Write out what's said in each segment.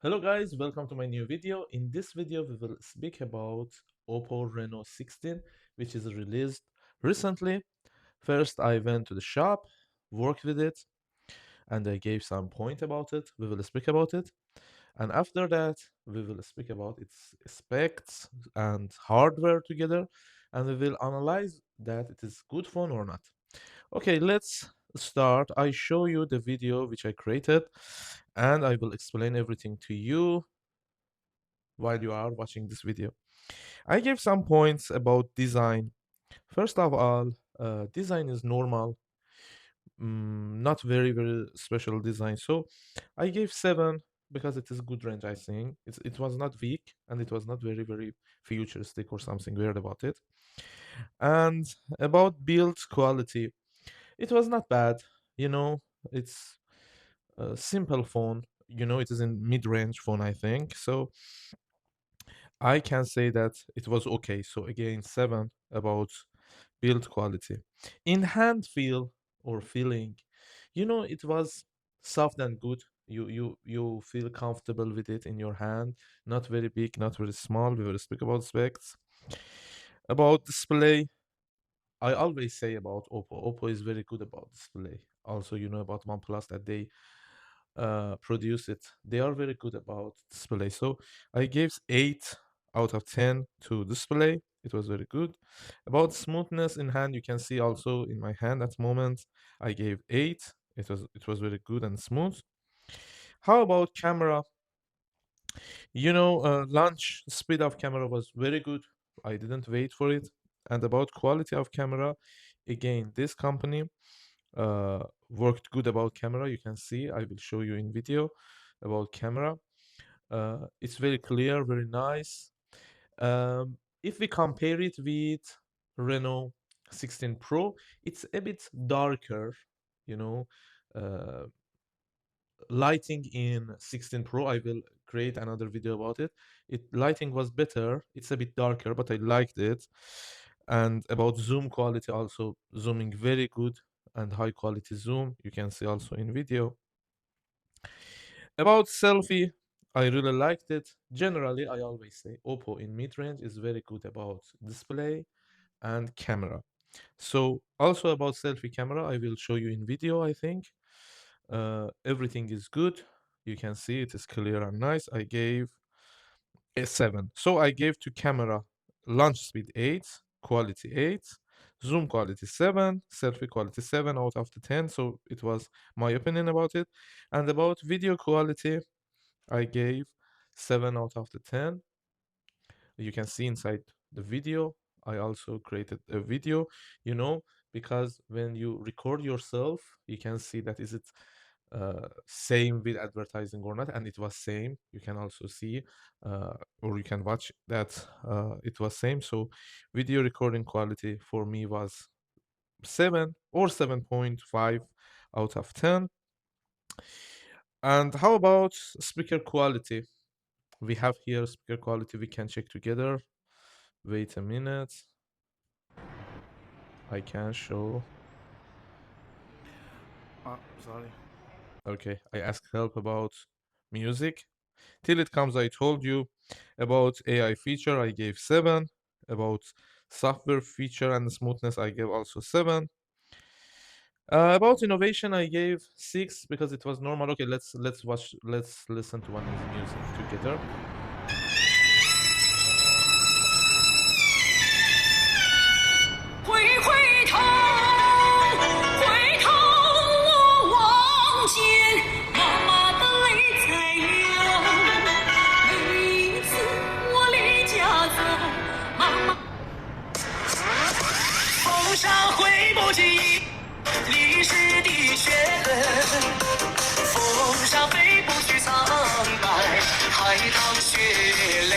Hello guys, welcome to my new video. In this video, we will speak about OPPO Reno 16, which is released recently. First, I went to the shop, worked with it, and I gave some point about it. We will speak about it. And after that, we will speak about its specs and hardware together, and we will analyze that it is good phone or not. Okay, let's start. I show you the video which I created, and I will explain everything to you while you are watching this video. I gave some points about design. First of all, design is normal, not very special design. So I gave 7 because it is good range. I think it was not weak and it was not very futuristic or something weird about it. And about build quality, it was not bad. You know, it's a simple phone. You know, it is in mid-range phone, I think. So I can say that it was okay. So again, 7 about build quality. In hand feel or feeling, it was soft and good. You feel comfortable with it in your hand. Not very big, not very small. We will speak about specs. About display, I always say about Oppo. Oppo is very good about display. Also, about OnePlus that they produce it. They are very good about display. So I gave 8 out of 10 to display. It was very good. About smoothness in hand, you can see also in my hand at the moment, I gave 8. It was very good and smooth. How about camera? Launch speed of camera was very good. I didn't wait for it. And about quality of camera, again, this company worked good about camera. You can see, I will show you in video about camera. It's very clear, very nice. If we compare it with Renault 16 Pro, it's a bit darker, you know. Uh, Lighting in 16 Pro, I will create another video about it. Lighting was better. It's a bit darker, but I liked it. And about zoom quality, also zooming very good and high quality zoom. You can see also in video. About selfie, I really liked it. Generally, I always say Oppo in mid-range is very good about display and camera. So also about selfie camera, I will show you in video, I think. Everything is good. You can see it is clear and nice. I gave a 7. So I gave to camera launch speed 8, quality 8, zoom quality 7, selfie quality 7 out of the 10. So it was my opinion about it. And about video quality, I gave 7 out of the 10. You can see inside the video. I also created a video, you know, because when you record yourself, you can see that is it same with advertising or not, and it was same. You can also see or you can watch that it was same. So video recording quality for me was 7 or 7.5 out of 10. And how about speaker quality? We have here speaker quality, we can check together. Wait a minute, I can show. Sorry. Okay, I asked help about music. Till it comes, I told you about AI feature, I gave 7. About software feature and smoothness, I gave also 7. About innovation, I gave 6 because it was normal. Okay, let's listen to one music together. 回头，回头我望见妈妈的泪在流。每一次我离家走，妈妈头上挥不尽历史的血痕，风沙飞不去苍白，海棠血泪。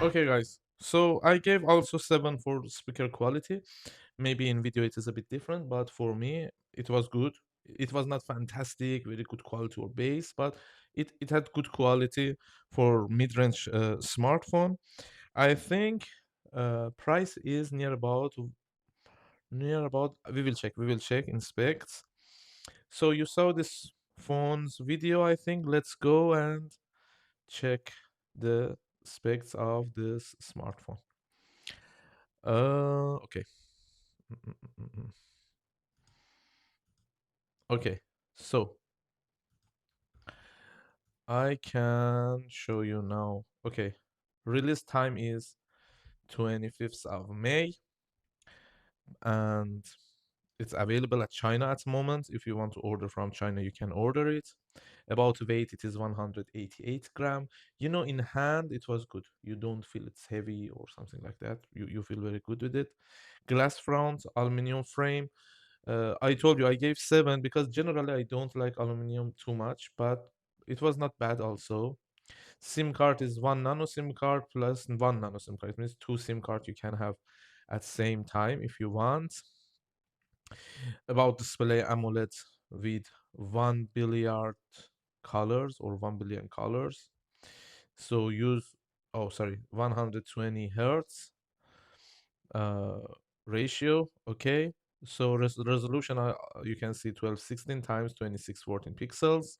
Okay, guys. So I gave also 7 for speaker quality. Maybe in video it is a bit different, but for me it was good. It was not fantastic, very good quality or bass, but it had good quality for mid-range smartphone. I think price is near about we will check in specs. So you saw this smartphones video, I think. Let's go and check the specs of this smartphone. Okay. Mm, mm, mm, mm, mm. Okay. So I can show you now. Okay. Release time is 25th of May, and it's available at China at the moment. If you want to order from China, you can order it. About weight, it is 188 gram. You know, in hand, it was good. You don't feel it's heavy or something like that. You feel very good with it. Glass front, aluminum frame. I told you I gave 7 because generally I don't like aluminum too much, but it was not bad also. SIM card is one nano SIM card plus one nano SIM card. It means two SIM cards you can have at same time if you want. About display AMOLED with 1 billiard colors or 1 billion colors. So use, oh, sorry, 120 hertz uh, ratio. Okay. So resolution, you can see 1216 times 2614 pixels.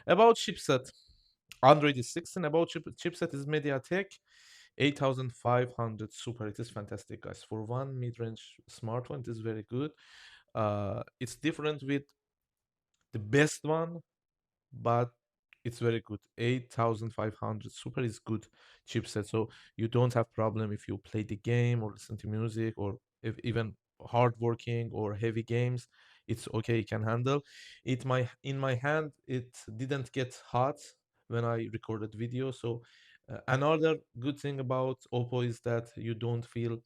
About chipset, Android is 16. About chipset is MediaTek 8500 Super. It is fantastic, guys. For one mid-range smartphone, it is very good. It's different with the best one, but it's very good. 8500 Super is good chipset, so you don't have problem if you play the game or listen to music or if even hard working or heavy games. It's okay, you can handle it. My in my hand, it didn't get hot when I recorded video. So another good thing about Oppo is that you don't feel,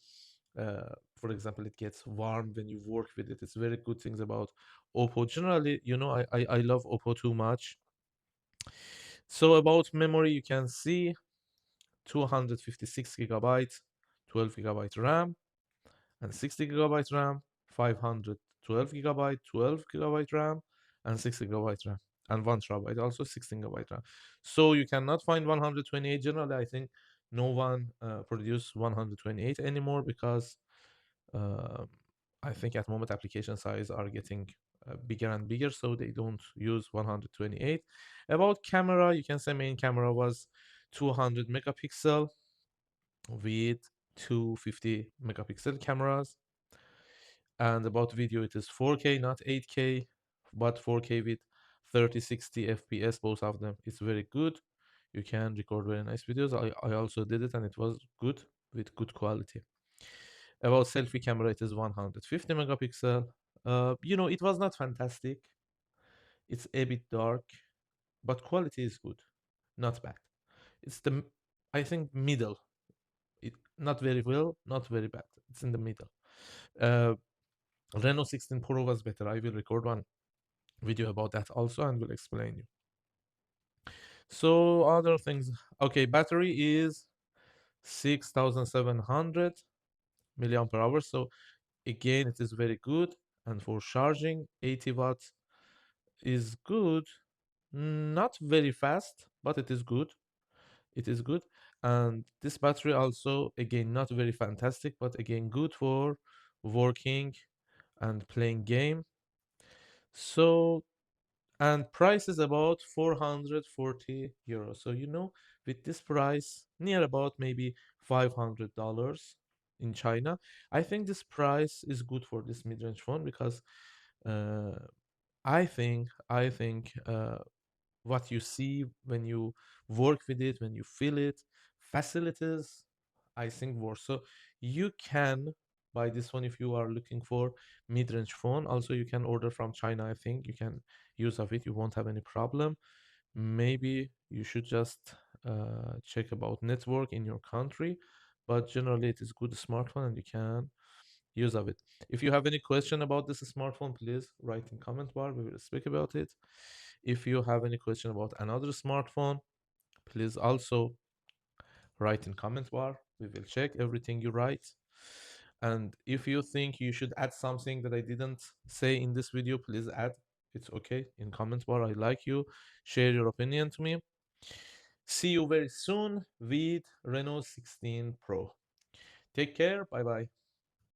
for example, it gets warm when you work with it. It's very good things about Oppo. Generally, I love Oppo too much. So about memory, you can see 256 gigabytes, 12 gigabyte RAM, and 60 gigabyte RAM, 512 gigabyte, 12 gigabyte RAM, and 6 gigabyte RAM, and 1 terabyte, also 16 gigabyte RAM. So you cannot find 128. Generally, I think no one produce 128 anymore because uh, I think at the moment application size are getting bigger and bigger, so they don't use 128. About camera, you can say main camera was 200 megapixel with 250 megapixel cameras. And about video, it is 4K, not 8K, but 4K with 3060 FPS. Both of them, it's very good. You can record very nice videos. I also did it and it was good with good quality. About selfie camera, it is 150 megapixel. It was not fantastic. It's a bit dark, but quality is good, not bad. It's I think, middle. Not very well, not very bad. It's in the middle. Uh, Reno 16 Pro was better. I will record one video about that also and will explain you. So other things. Okay, battery is 6700 milliamp per hour. So again, it is very good. And for charging, 80 watts is good. Not very fast, but it is good. It is good. And this battery also, again, not very fantastic, but again, good for working and playing game. So, and price is about 440 euros. So, with this price, near about maybe $500 in China, I think this price is good for this mid-range phone because uh, I think what you see when you work with it, when you feel it, facilities, I think worse. So you can buy this one if you are looking for mid-range phone. Also, you can order from China. I think you can use of it. You won't have any problem. Maybe you should just check about network in your country, but generally it is good smartphone and you can use of it. If you have any question about this smartphone, please write in comment bar. We will speak about it. If you have any question about another smartphone, please also write in comment bar. We will check everything you write. And if you think you should add something that I didn't say in this video, please add. It's okay in comment bar. I like you. Share your opinion to me. See you very soon with Reno 16 Pro. Take care. Bye bye.